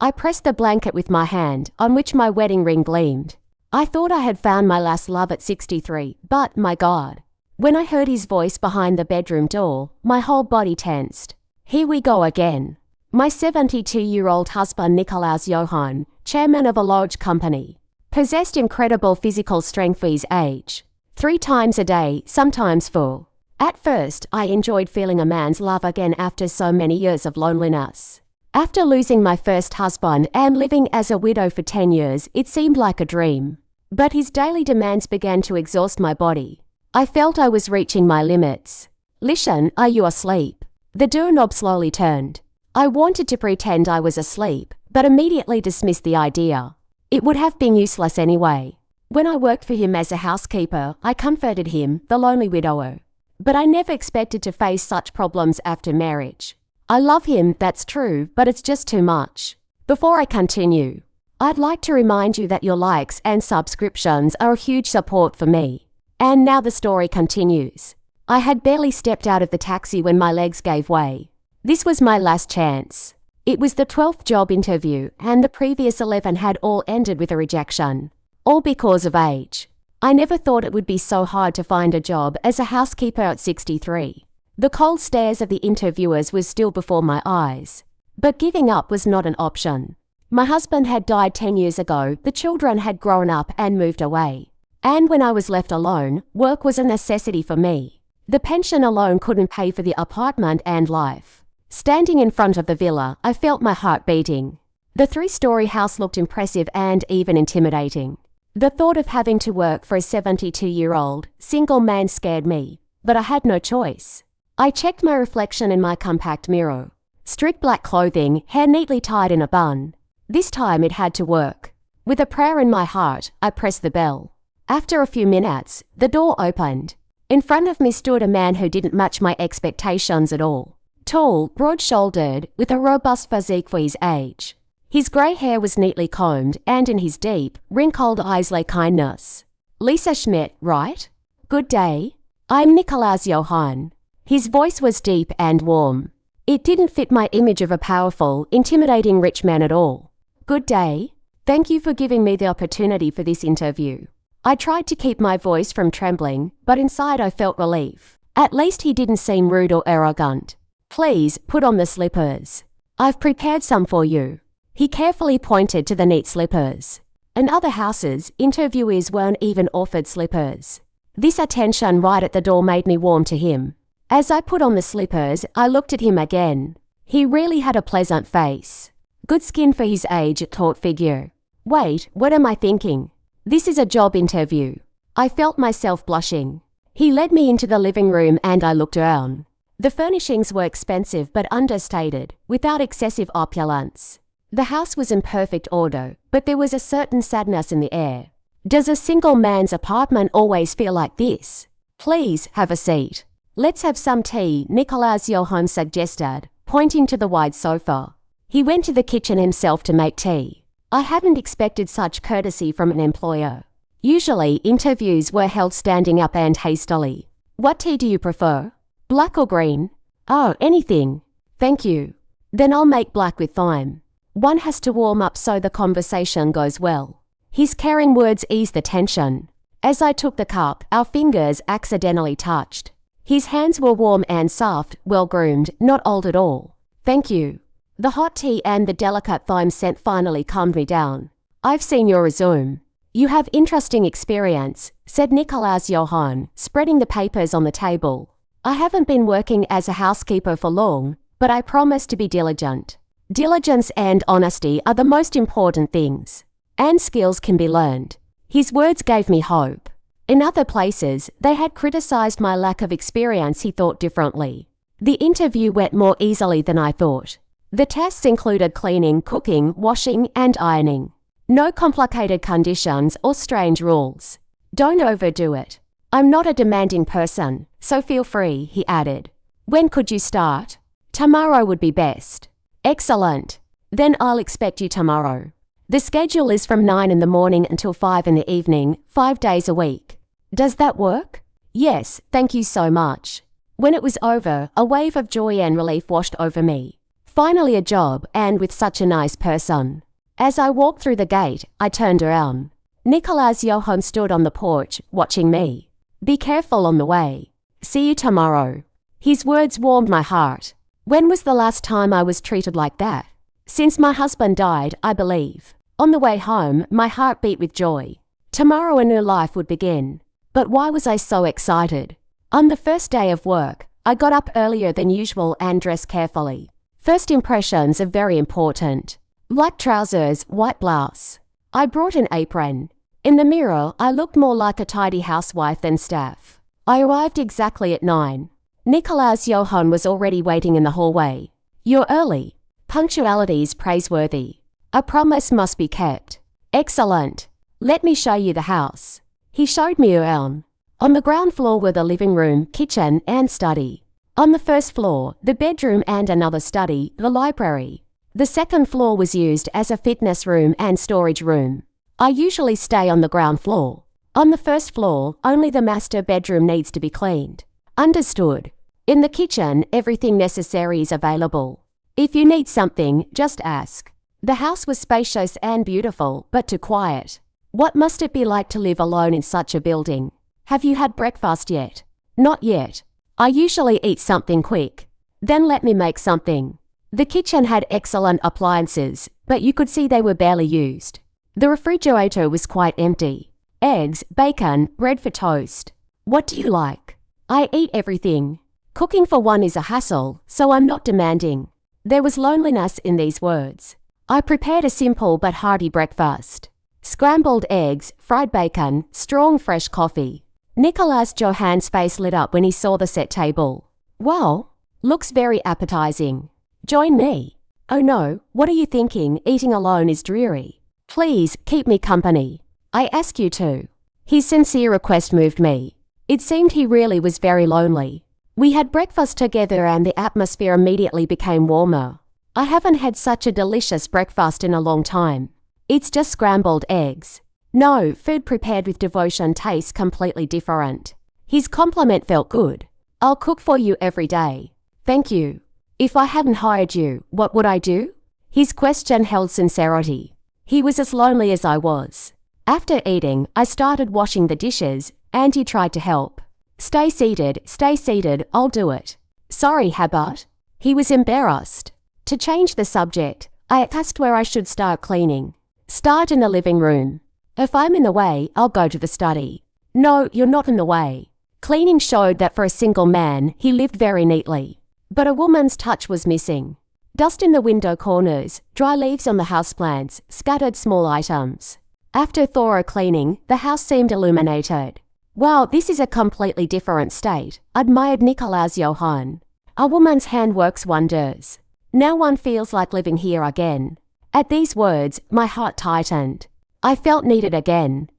I pressed the blanket with my hand, on which my wedding ring gleamed. I thought I had found my last love at 63, but, my God. When I heard his voice behind the bedroom door, my whole body tensed. Here we go again. My 72-year-old husband Nikolaus Johann, chairman of a large company, possessed incredible physical strength for his age. 3 times a day, sometimes 4. At first, I enjoyed feeling a man's love again after so many years of loneliness. After losing my first husband and living as a widow for 10 years, it seemed like a dream. But his daily demands began to exhaust my body. I felt I was reaching my limits. Listen, are you asleep? The doorknob slowly turned. I wanted to pretend I was asleep, but immediately dismissed the idea. It would have been useless anyway. When I worked for him as a housekeeper, I comforted him, the lonely widower. But I never expected to face such problems after marriage. I love him, that's true, but it's just too much. Before I continue, I'd like to remind you that your likes and subscriptions are a huge support for me. And now the story continues. I had barely stepped out of the taxi when my legs gave way. This was my last chance. It was the 12th job interview, and the previous 11 had all ended with a rejection. All because of age. I never thought it would be so hard to find a job as a housekeeper at 63. The cold stares of the interviewers was still before my eyes. But giving up was not an option. My husband had died 10 years ago, the children had grown up and moved away. And when I was left alone, work was a necessity for me. The pension alone couldn't pay for the apartment and life. Standing in front of the villa, I felt my heart beating. The 3-story house looked impressive and even intimidating. The thought of having to work for a 72-year-old, single man scared me, but I had no choice. I checked my reflection in my compact mirror. Strict black clothing, hair neatly tied in a bun. This time it had to work. With a prayer in my heart, I pressed the bell. After a few minutes, the door opened. In front of me stood a man who didn't match my expectations at all. Tall, broad-shouldered, with a robust physique for his age. His grey hair was neatly combed, and in his deep, wrinkled eyes lay kindness. Lisa Schmidt, right? Good day. I'm Nikolaus Johann. His voice was deep and warm. It didn't fit my image of a powerful, intimidating rich man at all. Good day. Thank you for giving me the opportunity for this interview. I tried to keep my voice from trembling, but inside I felt relief. At least he didn't seem rude or arrogant. Please, put on the slippers. I've prepared some for you. He carefully pointed to the neat slippers. In other houses, interviewees weren't even offered slippers. This attention right at the door made me warm to him. As I put on the slippers, I looked at him again. He really had a pleasant face. Good skin for his age, taut figure. Wait, what am I thinking? This is a job interview. I felt myself blushing. He led me into the living room and I looked around. The furnishings were expensive but understated, without excessive opulence. The house was in perfect order, but there was a certain sadness in the air. Does a single man's apartment always feel like this? Please, have a seat. Let's have some tea, Nikolaus Johann suggested, pointing to the wide sofa. He went to the kitchen himself to make tea. I hadn't expected such courtesy from an employer. Usually, interviews were held standing up and hastily. What tea do you prefer? Black or green? Oh, anything. Thank you. Then I'll make black with thyme. One has to warm up so the conversation goes well. His caring words eased the tension. As I took the cup, our fingers accidentally touched. His hands were warm and soft, well-groomed, not old at all. Thank you. The hot tea and the delicate thyme scent finally calmed me down. I've seen your resume. You have interesting experience, said Nikolaus Johann, spreading the papers on the table. I haven't been working as a housekeeper for long, but I promise to be diligent. Diligence and honesty are the most important things. And skills can be learned. His words gave me hope. In other places, they had criticized my lack of experience. He thought differently. The interview went more easily than I thought. The tests included cleaning, cooking, washing, and ironing. No complicated conditions or strange rules. Don't overdo it. I'm not a demanding person, so feel free, he added. When could you start? Tomorrow would be best. Excellent. Then I'll expect you tomorrow. The schedule is from 9 in the morning until 5 in the evening, 5 days a week. Does that work? Yes, thank you so much. When it was over, a wave of joy and relief washed over me. Finally a job, and with such a nice person. As I walked through the gate, I turned around. Nicholas Johann stood on the porch, watching me. Be careful on the way. See you tomorrow. His words warmed my heart. When was the last time I was treated like that? Since my husband died, I believe. On the way home, my heart beat with joy. Tomorrow a new life would begin. But why was I so excited? On the first day of work, I got up earlier than usual and dressed carefully. First impressions are very important. Black trousers, white blouse. I brought an apron. In the mirror, I looked more like a tidy housewife than staff. I arrived exactly at 9. Nicholas Johann was already waiting in the hallway. You're early. Punctuality is praiseworthy. A promise must be kept. Excellent. Let me show you the house. He showed me around. On the ground floor were the living room, kitchen, and study. On the first floor, the bedroom and another study, the library. The second floor was used as a fitness room and storage room. I usually stay on the ground floor. On the first floor, only the master bedroom needs to be cleaned. Understood. In the kitchen, everything necessary is available. If you need something, just ask. The house was spacious and beautiful, but too quiet. What must it be like to live alone in such a building? Have you had breakfast yet? Not yet. I usually eat something quick. Then let me make something. The kitchen had excellent appliances, but you could see they were barely used. The refrigerator was quite empty. Eggs, bacon, bread for toast. What do you like? I eat everything. Cooking for one is a hassle, so I'm not demanding. There was loneliness in these words. I prepared a simple but hearty breakfast. Scrambled eggs, fried bacon, strong fresh coffee. Nicholas Johann's face lit up when he saw the set table. Wow, looks very appetizing. Join me. Oh no, what are you thinking? Eating alone is dreary. Please, keep me company. I ask you to. His sincere request moved me. It seemed he really was very lonely. We had breakfast together and the atmosphere immediately became warmer. I haven't had such a delicious breakfast in a long time. It's just scrambled eggs. No, food prepared with devotion tastes completely different. His compliment felt good. I'll cook for you every day. Thank you. If I hadn't hired you, what would I do? His question held sincerity. He was as lonely as I was. After eating, I started washing the dishes, and he tried to help. Stay seated, I'll do it. Sorry, Habart. He was embarrassed. To change the subject, I asked where I should start cleaning. Start in the living room. If I'm in the way, I'll go to the study. No, you're not in the way. Cleaning showed that for a single man, he lived very neatly. But a woman's touch was missing. Dust in the window corners, dry leaves on the houseplants, scattered small items. After thorough cleaning, the house seemed illuminated. Wow, this is a completely different state, admired Nicholas Johann. A woman's hand works wonders. Now one feels like living here again. At these words, my heart tightened. I felt needed again.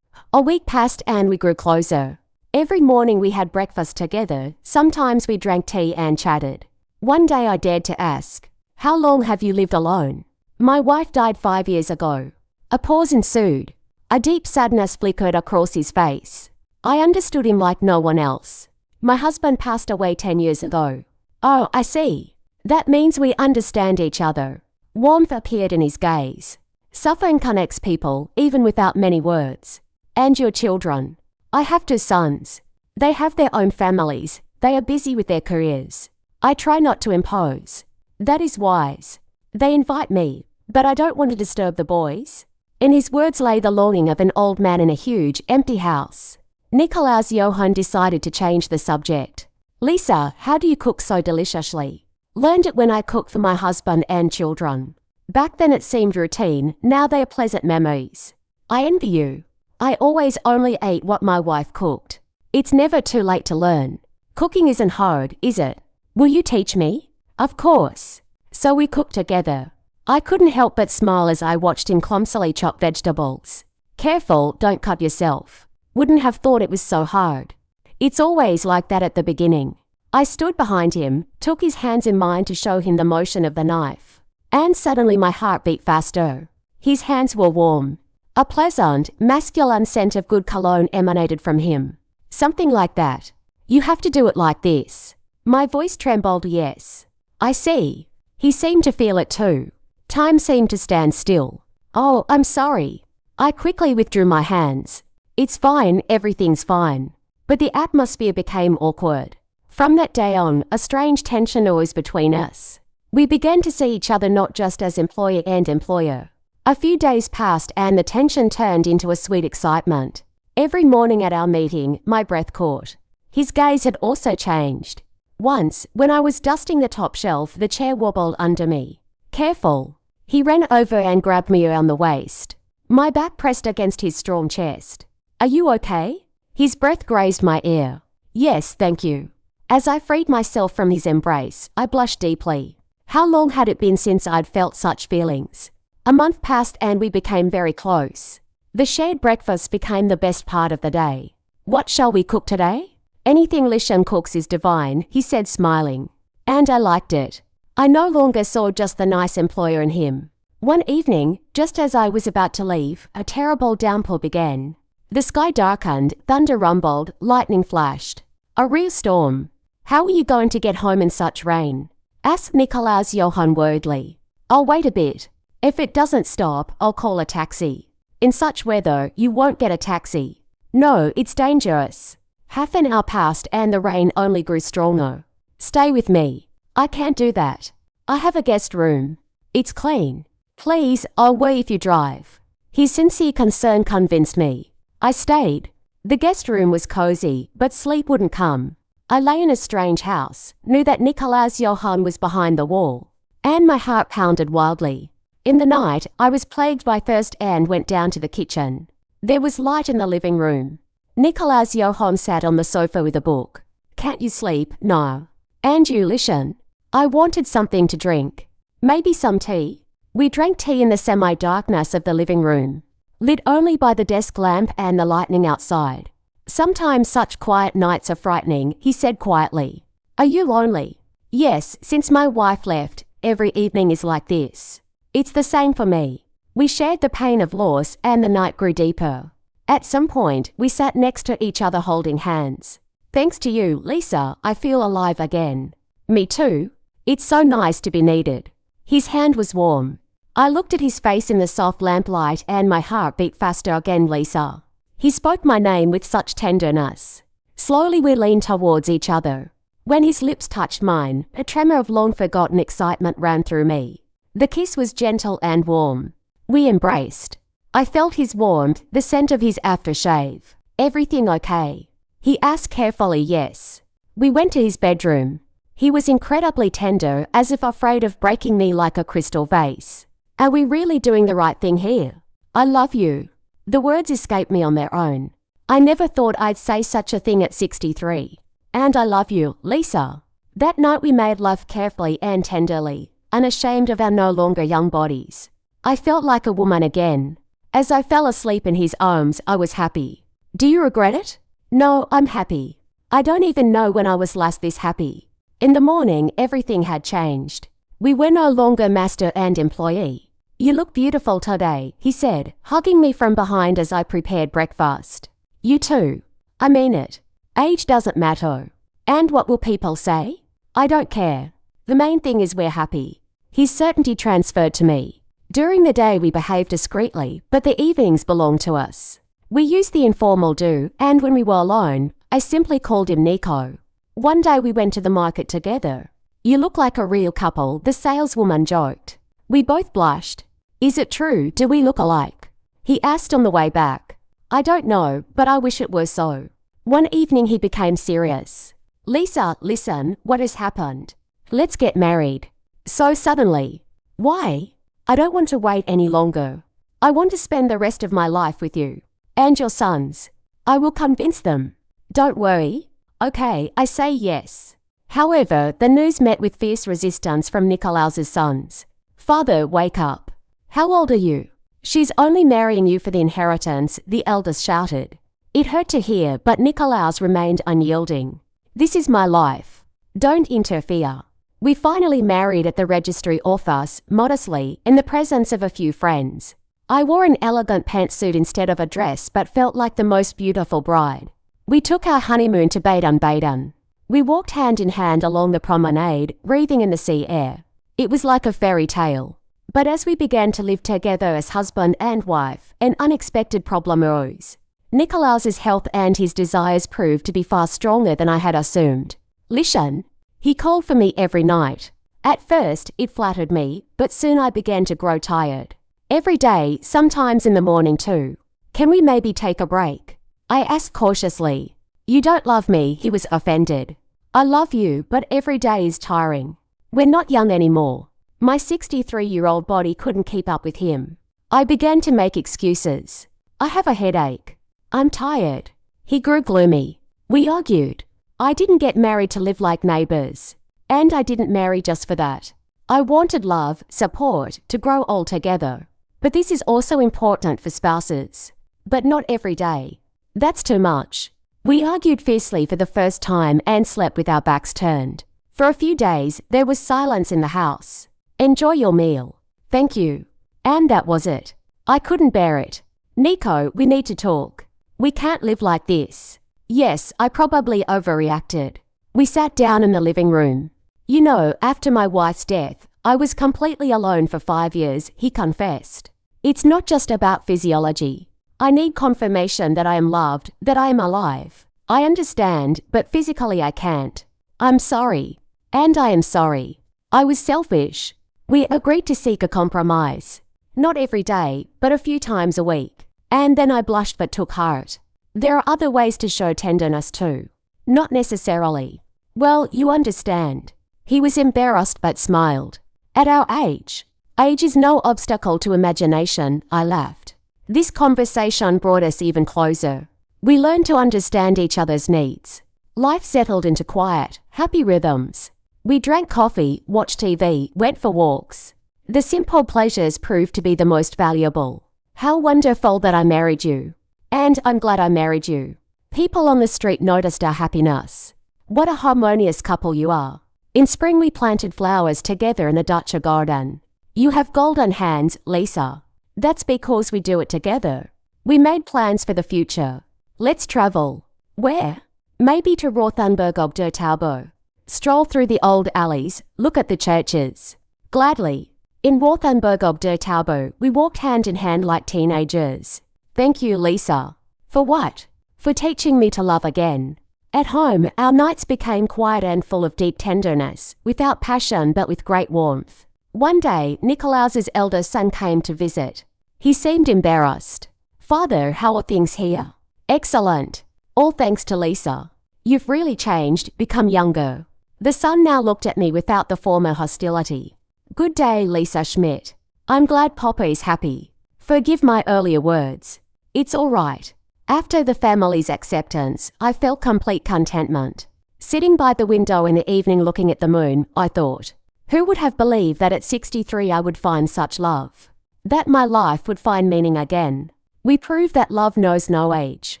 A week passed and we grew closer. Every morning we had breakfast together, sometimes we drank tea and chatted. One day I dared to ask, how long have you lived alone? My wife died 5 years ago. A pause ensued. A deep sadness flickered across his face. I understood him like no one else. My husband passed away 10 years ago. Oh, I see. That means we understand each other. Warmth appeared in his gaze. Suffering connects people, even without many words. And your children. I have 2 sons. They have their own families. They are busy with their careers. I try not to impose. That is wise. They invite me, but I don't want to disturb the boys. In his words lay the longing of an old man in a huge, empty house. Nicholas Johann decided to change the subject. Lisa, how do you cook so deliciously? Learned it when I cooked for my husband and children. Back then it seemed routine, now they are pleasant memories. I envy you. I always only ate what my wife cooked. It's never too late to learn. Cooking isn't hard, is it? Will you teach me? Of course. So we cooked together. I couldn't help but smile as I watched him clumsily chop vegetables. Careful, don't cut yourself. Wouldn't have thought it was so hard. It's always like that at the beginning. I stood behind him, took his hands in mine to show him the motion of the knife. And suddenly my heart beat faster. His hands were warm. A pleasant, masculine scent of good cologne emanated from him. Something like that. You have to do it like this. My voice trembled, yes. I see. He seemed to feel it too. Time seemed to stand still. "Oh, I'm sorry." I quickly withdrew my hands. "It's fine, everything's fine." But the atmosphere became awkward. From that day on, a strange tension arose between us. We began to see each other not just as employer and employer. A few days passed and the tension turned into a sweet excitement. Every morning at our meeting, my breath caught. His gaze had also changed. Once, when I was dusting the top shelf, the chair wobbled under me. "Careful." He ran over and grabbed me around the waist. My back pressed against his strong chest. "Are you okay?" His breath grazed my ear. "Yes, thank you." As I freed myself from his embrace, I blushed deeply. How long had it been since I'd felt such feelings? A month passed and we became very close. The shared breakfast became the best part of the day. "What shall we cook today?" "Anything Lishan cooks is divine," he said, smiling. And I liked it. I no longer saw just the nice employer in him. One evening, just as I was about to leave, a terrible downpour began. The sky darkened, thunder rumbled, lightning flashed. A real storm. "How are you going to get home in such rain?" asked Nikolaus Johann worriedly. "I'll wait a bit. If it doesn't stop, I'll call a taxi." "In such weather, you won't get a taxi." "No, it's dangerous." Half an hour passed and the rain only grew stronger. "Stay with me." "I can't do that. I have a guest room. It's clean." "Please, I'll worry if you drive." His sincere concern convinced me. I stayed. The guest room was cozy, but sleep wouldn't come. I lay in a strange house, knew that Nikolaus Johann was behind the wall, and my heart pounded wildly. In the night, I was plagued by thirst and went down to the kitchen. There was light in the living room. Nikolaus Johann sat on the sofa with a book. "Can't you sleep?" "No." "And you, Lishan?" I wanted something to drink. "Maybe some tea?" We drank tea in the semi-darkness of the living room, lit only by the desk lamp and the lightning outside. "Sometimes such quiet nights are frightening," he said quietly. "Are you lonely?" "Yes, since my wife left, every evening is like this." "It's the same for me." We shared the pain of loss and the night grew deeper. At some point, we sat next to each other holding hands. "Thanks to you, Lisa, I feel alive again." "Me too. It's so nice to be needed." His hand was warm. I looked at his face in the soft lamplight and my heart beat faster again. "Lisa." He spoke my name with such tenderness. Slowly we leaned towards each other. When his lips touched mine, a tremor of long-forgotten excitement ran through me. The kiss was gentle and warm. We embraced. I felt his warmth, the scent of his aftershave. "Everything okay?" He asked carefully. "Yes." We went to his bedroom. He was incredibly tender, as if afraid of breaking me like a crystal vase. "Are we really doing the right thing here?" "I love you." The words escaped me on their own. I never thought I'd say such a thing at 63. "And I love you, Lisa." That night we made love carefully and tenderly, unashamed of our no longer young bodies. I felt like a woman again. As I fell asleep in his arms, I was happy. "Do you regret it?" "No, I'm happy. I don't even know when I was last this happy." In the morning, everything had changed. We were no longer master and employee. "You look beautiful today," he said, hugging me from behind as I prepared breakfast. "You too." "I mean it. Age doesn't matter." "And what will people say?" "I don't care. The main thing is we're happy." His certainty transferred to me. During the day we behaved discreetly, but the evenings belonged to us. We used the informal do, and when we were alone, I simply called him Nico. One day we went to the market together. "You look like a real couple," the saleswoman joked. We both blushed. "Is it true? Do we look alike?" he asked on the way back. "I don't know, but I wish it were so." One evening he became serious. "Lisa, listen, what has happened? Let's get married." "So suddenly." "Why?" "I don't want to wait any longer. I want to spend the rest of my life with you. And your sons. I will convince them." "Don't worry." "Okay, I say yes." However, the news met with fierce resistance from Nikolaus's sons. "Father, wake up. How old are you?" "She's only marrying you for the inheritance," the eldest shouted. It hurt to hear, but Nikolaus remained unyielding. "This is my life. Don't interfere." We finally married at the registry office, modestly, in the presence of a few friends. I wore an elegant pantsuit instead of a dress but felt like the most beautiful bride. We took our honeymoon to Baden-Baden. We walked hand in hand along the promenade, breathing in the sea air. It was like a fairy tale. But as we began to live together as husband and wife, an unexpected problem arose. Nicolaus's health and his desires proved to be far stronger than I had assumed. Listen, he called for me every night. At first, it flattered me, but soon I began to grow tired. Every day, sometimes in the morning too. Can we maybe take a break? I asked cautiously. You don't love me, he was offended. I love you, but every day is tiring. We're not young anymore. My 63-year-old body couldn't keep up with him. I began to make excuses. I have a headache. I'm tired. He grew gloomy. We argued. I didn't get married to live like neighbors. And I didn't marry just for that. I wanted love, support, to grow old together. But this is also important for spouses. But not every day. That's too much. We argued fiercely for the first time and slept with our backs turned. For a few days, there was silence in the house. Enjoy your meal. Thank you. And that was it. I couldn't bear it. Nico, we need to talk. We can't live like this. Yes, I probably overreacted. We sat down in the living room. You know, after my wife's death, I was completely alone for 5 years, he confessed. It's not just about physiology. I need confirmation that I am loved, that I am alive. I understand, but physically I can't. I'm sorry. And I am sorry. I was selfish. We agreed to seek a compromise. Not every day, but a few times a week. And then I blushed but took heart. There are other ways to show tenderness too. Not necessarily. Well, you understand. He was embarrassed but smiled. At our age. Age is no obstacle to imagination, I laughed. This conversation brought us even closer. We learned to understand each other's needs. Life settled into quiet, happy rhythms. We drank coffee, watched TV, went for walks. The simple pleasures proved to be the most valuable. How wonderful that I married you. And I'm glad I married you. People on the street noticed our happiness. What a harmonious couple you are. In spring we planted flowers together in the Dutch garden. You have golden hands, Lisa. That's because we do it together. We made plans for the future. Let's travel. Where? Maybe to Rothenburg ob der Tauber. Stroll through the old alleys, look at the churches. Gladly. In Rothenburg ob der Tauber, we walked hand in hand like teenagers. Thank you, Lisa. For what? For teaching me to love again. At home, our nights became quiet and full of deep tenderness, without passion but with great warmth. One day, Nicolaus's elder son came to visit. He seemed embarrassed. Father, how are things here? Excellent. All thanks to Lisa. You've really changed, become younger. The son now looked at me without the former hostility. Good day, Lisa Schmidt. I'm glad Papa is happy. Forgive my earlier words. It's all right. After the family's acceptance, I felt complete contentment. Sitting by the window in the evening looking at the moon, I thought, who would have believed that at 63 I would find such love? That my life would find meaning again. We proved that love knows no age.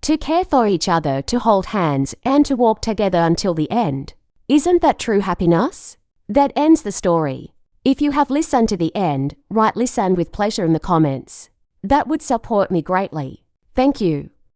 To care for each other, to hold hands, and to walk together until the end. Isn't that true happiness? That ends the story. If you have listened to the end, write listen with pleasure in the comments. That would support me greatly. Thank you.